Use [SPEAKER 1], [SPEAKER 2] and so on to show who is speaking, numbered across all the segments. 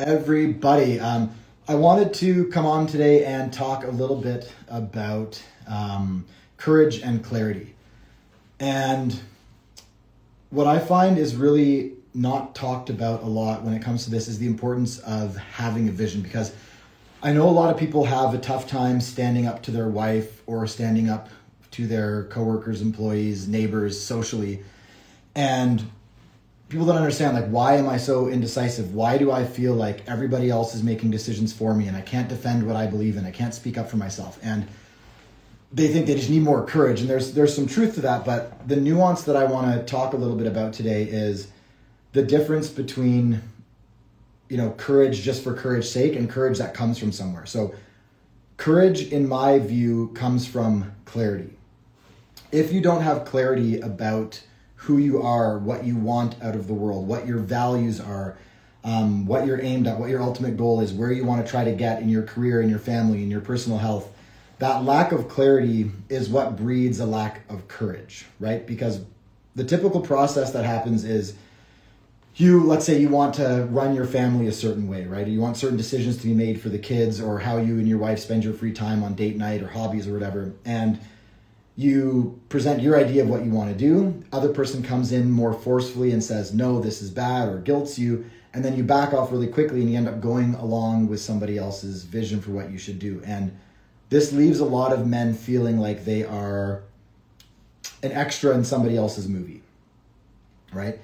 [SPEAKER 1] Everybody. I wanted to come on today and talk a little bit about courage and clarity. And what I find is really not talked about a lot when it comes to this is the importance of having a vision, because I know a lot of people have a tough time standing up to their wife or standing up to their coworkers, employees, neighbors, socially. And people don't understand, like, why am I so indecisive? Why do I feel like everybody else is making decisions for me and I can't defend what I believe in? I can't speak up for myself. And they think they just need more courage. And there's some truth to that. But the nuance that I want to talk a little bit about today is the difference between, courage just for courage's sake and courage that comes from somewhere. So courage, in my view, comes from clarity. If you don't have clarity about who you are, what you want out of the world, what your values are, what you're aimed at, what your ultimate goal is, where you want to try to get in your career, in your family, in your personal health, that lack of clarity is what breeds a lack of courage, right? Because the typical process that happens is let's say you want to run your family a certain way, right? Or you want certain decisions to be made for the kids, or how you and your wife spend your free time on date night or hobbies or whatever. And you present your idea of what you want to do. Other person comes in more forcefully and says, no, this is bad, or guilts you. And then you back off really quickly and you end up going along with somebody else's vision for what you should do. And this leaves a lot of men feeling like they are an extra in somebody else's movie, right?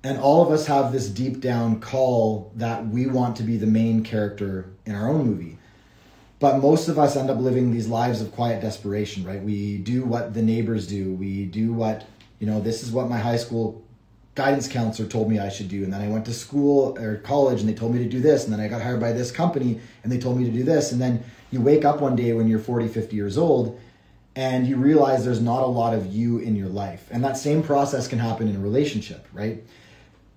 [SPEAKER 1] And all of us have this deep down call that we want to be the main character in our own movie. But most of us end up living these lives of quiet desperation, right? We do what the neighbors do. We do what, this is what my high school guidance counselor told me I should do. And then I went to school or college and they told me to do this. And then I got hired by this company and they told me to do this. And then you wake up one day when you're 40, 50 years old and you realize there's not a lot of you in your life. And that same process can happen in a relationship, right?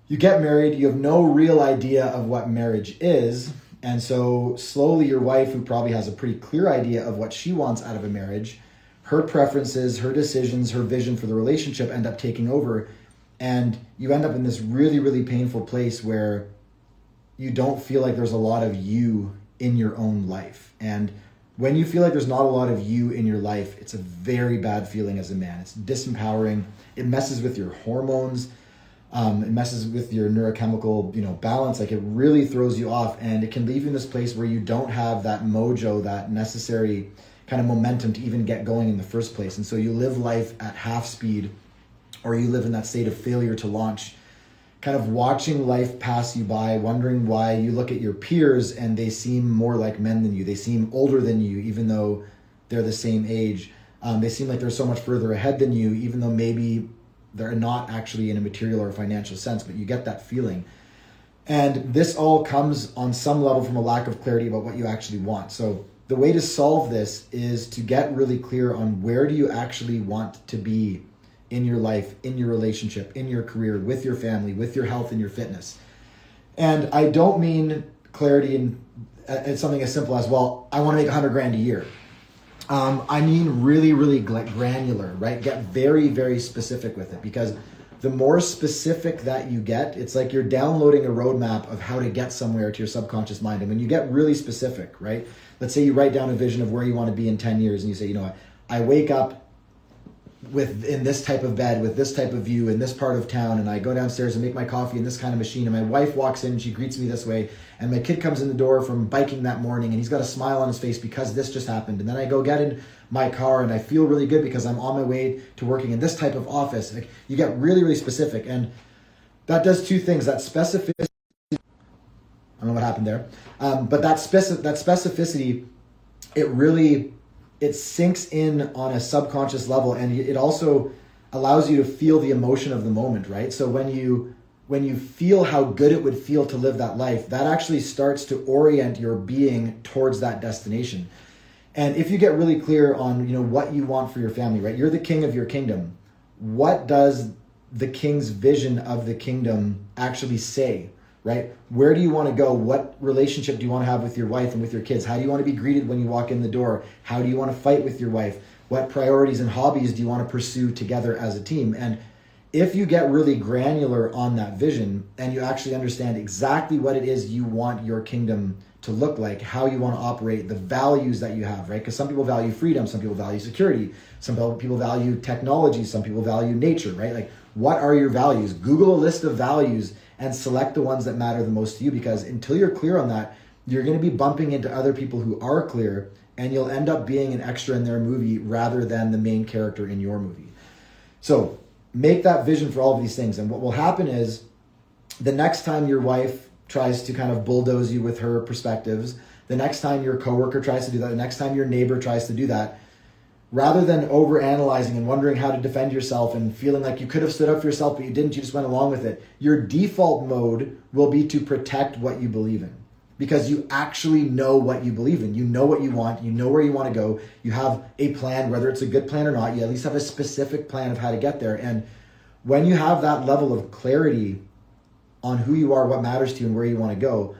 [SPEAKER 1] You get married, you have no real idea of what marriage is. And so slowly your wife, who probably has a pretty clear idea of what she wants out of a marriage, her preferences, her decisions, her vision for the relationship end up taking over. And you end up in this really, really painful place where you don't feel like there's a lot of you in your own life. And when you feel like there's not a lot of you in your life, it's a very bad feeling as a man. It's disempowering. It messes with your hormones. It messes with your neurochemical, balance. Like, it really throws you off, and it can leave you in this place where you don't have that mojo, that necessary kind of momentum to even get going in the first place. And so you live life at half speed, or you live in that state of failure to launch, kind of watching life pass you by, wondering why you look at your peers and they seem more like men than you. They seem older than you, even though they're the same age. They seem like they're so much further ahead than you, even though maybe they're not actually in a material or financial sense, but you get that feeling. And this all comes on some level from a lack of clarity about what you actually want. So the way to solve this is to get really clear on where do you actually want to be in your life, in your relationship, in your career, with your family, with your health and your fitness. And I don't mean clarity in something as simple as, well, I want to make $100,000 a year. I mean really, really granular, right? Get very, very specific with it, because the more specific that you get, it's like you're downloading a roadmap of how to get somewhere to your subconscious mind. And when you get really specific, right? Let's say you write down a vision of where you want to be in 10 years and you say, I wake up in this type of bed, with this type of view, in this part of town, and I go downstairs and make my coffee in this kind of machine, and my wife walks in and she greets me this way, and my kid comes in the door from biking that morning and he's got a smile on his face because this just happened, and then I go get in my car and I feel really good because I'm on my way to working in this type of office. Like, you get really, really specific, and that does two things. That specificity, I don't know what happened there, but that specificity, it sinks in on a subconscious level, and it also allows you to feel the emotion of the moment, right? So when you feel how good it would feel to live that life, that actually starts to orient your being towards that destination. And if you get really clear on, what you want for your family, right? You're the king of your kingdom. What does the king's vision of the kingdom actually say? Right? Where do you want to go? What relationship do you want to have with your wife and with your kids? How do you want to be greeted when you walk in the door? How do you want to fight with your wife? What priorities and hobbies do you want to pursue together as a team? And if you get really granular on that vision and you actually understand exactly what it is you want your kingdom to look like, how you want to operate, the values that you have, right? Because some people value freedom, some people value security, some people value technology, some people value nature, right? Like, what are your values? Google a list of values and select the ones that matter the most to you, because until you're clear on that, you're going to be bumping into other people who are clear, and you'll end up being an extra in their movie rather than the main character in your movie. So make that vision for all of these things. And what will happen is the next time your wife tries to kind of bulldoze you with her perspectives, the next time your coworker tries to do that, the next time your neighbor tries to do that, rather than overanalyzing and wondering how to defend yourself and feeling like you could have stood up for yourself, but you didn't, you just went along with it, your default mode will be to protect what you believe in. Because you actually know what you believe in. You know what you want. You know where you want to go. You have a plan, whether it's a good plan or not. You at least have a specific plan of how to get there. And when you have that level of clarity on who you are, what matters to you, and where you want to go,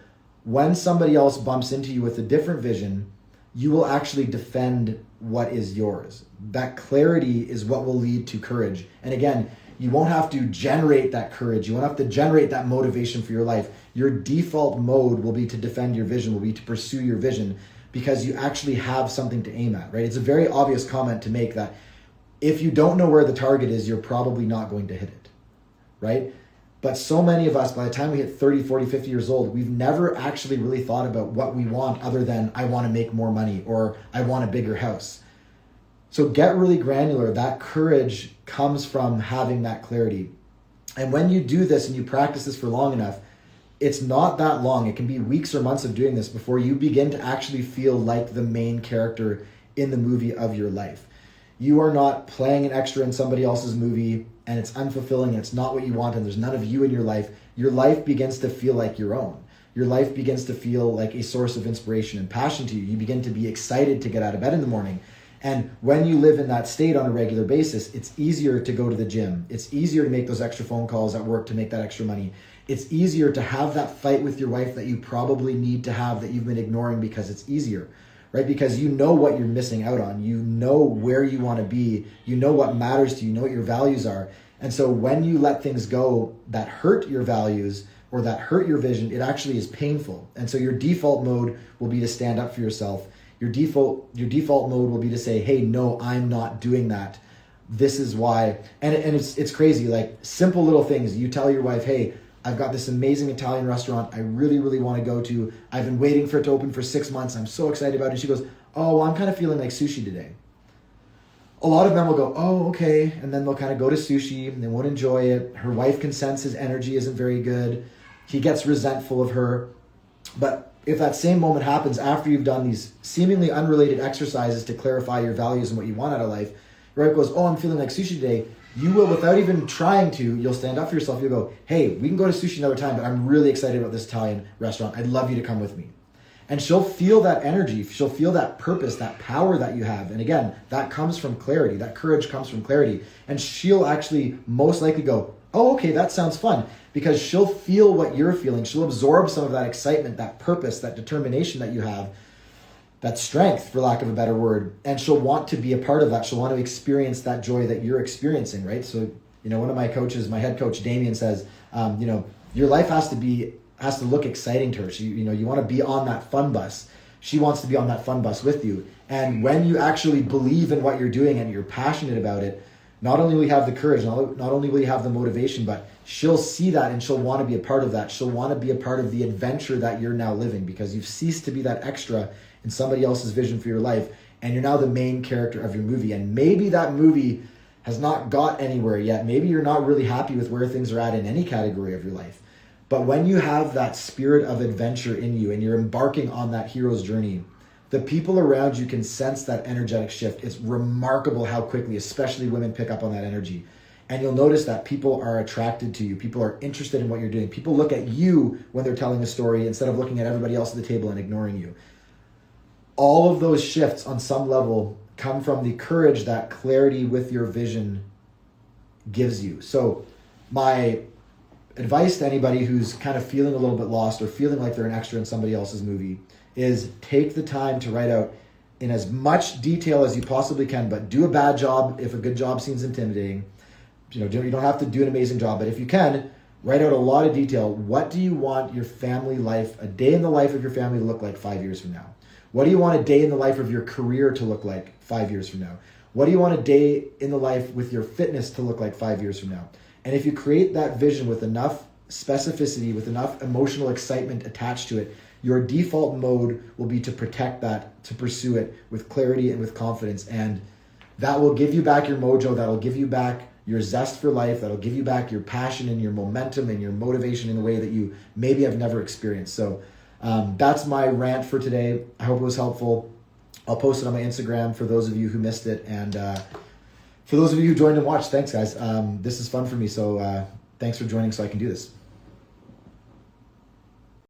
[SPEAKER 1] when somebody else bumps into you with a different vision, you will actually defend what is yours. That clarity is what will lead to courage. And again, you won't have to generate that courage. You won't have to generate that motivation for your life. Your default mode will be to defend your vision, will be to pursue your vision, because you actually have something to aim at, right? It's a very obvious comment to make that if you don't know where the target is, you're probably not going to hit it, right? But so many of us, by the time we hit 30, 40, 50 years old, we've never actually really thought about what we want other than I want to make more money or I want a bigger house. So get really granular. That courage comes from having that clarity. And when you do this and you practice this for long enough, it's not that long. It can be weeks or months of doing this before you begin to actually feel like the main character in the movie of your life. You are not playing an extra in somebody else's movie and it's unfulfilling and it's not what you want and there's none of you in your life. Your life begins to feel like your own. Your life begins to feel like a source of inspiration and passion to you. You begin to be excited to get out of bed in the morning. And when you live in that state on a regular basis, it's easier to go to the gym. It's easier to make those extra phone calls at work to make that extra money. It's easier to have that fight with your wife that you probably need to have that you've been ignoring because it's easier, right? Because you know what you're missing out on. You know where you want to be. You know what matters to you. You know what your values are. And so when you let things go that hurt your values or that hurt your vision, it actually is painful. And so your default mode will be to stand up for yourself. Your default mode will be to say, hey, no, I'm not doing that. This is why. And it's crazy, like simple little things. You tell your wife, hey, I've got this amazing Italian restaurant I really, really want to go to. I've been waiting for it to open for 6 months. I'm so excited about it. She goes, oh, well, I'm kind of feeling like sushi today. A lot of them will go, oh, okay. And then they'll kind of go to sushi and they won't enjoy it. Her wife can sense his energy isn't very good. He gets resentful of her. But if that same moment happens after you've done these seemingly unrelated exercises to clarify your values and what you want out of life, your wife goes, oh, I'm feeling like sushi today. You will, without even trying to, you'll stand up for yourself. You'll go, hey, we can go to sushi another time, but I'm really excited about this Italian restaurant. I'd love you to come with me. And she'll feel that energy. She'll feel that purpose, that power that you have. And again, that comes from clarity. That courage comes from clarity. And she'll actually most likely go, oh, okay, that sounds fun. Because she'll feel what you're feeling. She'll absorb some of that excitement, that purpose, that determination that you have, that strength, for lack of a better word. And she'll want to be a part of that. She'll want to experience that joy that you're experiencing, right? So, one of my coaches, my head coach, Damien, says, your life has to look exciting to her. You want to be on that fun bus. She wants to be on that fun bus with you. And when you actually believe in what you're doing and you're passionate about it, not only will you have the courage, not only will you have the motivation, but she'll see that and she'll want to be a part of that. She'll want to be a part of the adventure that you're now living because you've ceased to be that extra in somebody else's vision for your life. And you're now the main character of your movie. And maybe that movie has not got anywhere yet. Maybe you're not really happy with where things are at in any category of your life. But when you have that spirit of adventure in you and you're embarking on that hero's journey, the people around you can sense that energetic shift. It's remarkable how quickly, especially women, pick up on that energy. And you'll notice that people are attracted to you. People are interested in what you're doing. People look at you when they're telling a story instead of looking at everybody else at the table and ignoring you. All of those shifts on some level come from the courage that clarity with your vision gives you. So my advice to anybody who's kind of feeling a little bit lost or feeling like they're an extra in somebody else's movie is take the time to write out in as much detail as you possibly can, but do a bad job if a good job seems intimidating. you don't have to do an amazing job, but if you can, write out a lot of detail. What do you want your family life, a day in the life of your family to look like 5 years from now? What do you want a day in the life of your career to look like 5 years from now? What do you want a day in the life with your fitness to look like 5 years from now? And if you create that vision with enough specificity, with enough emotional excitement attached to it, your default mode will be to protect that, to pursue it with clarity and with confidence. And that will give you back your mojo, that'll give you back your zest for life, that'll give you back your passion and your momentum and your motivation in a way that you maybe have never experienced. So that's my rant for today. I hope it was helpful. I'll post it on my Instagram for those of you who missed it. And for those of you who joined and watched, thanks guys. This is fun for me. So thanks for joining so I can do this.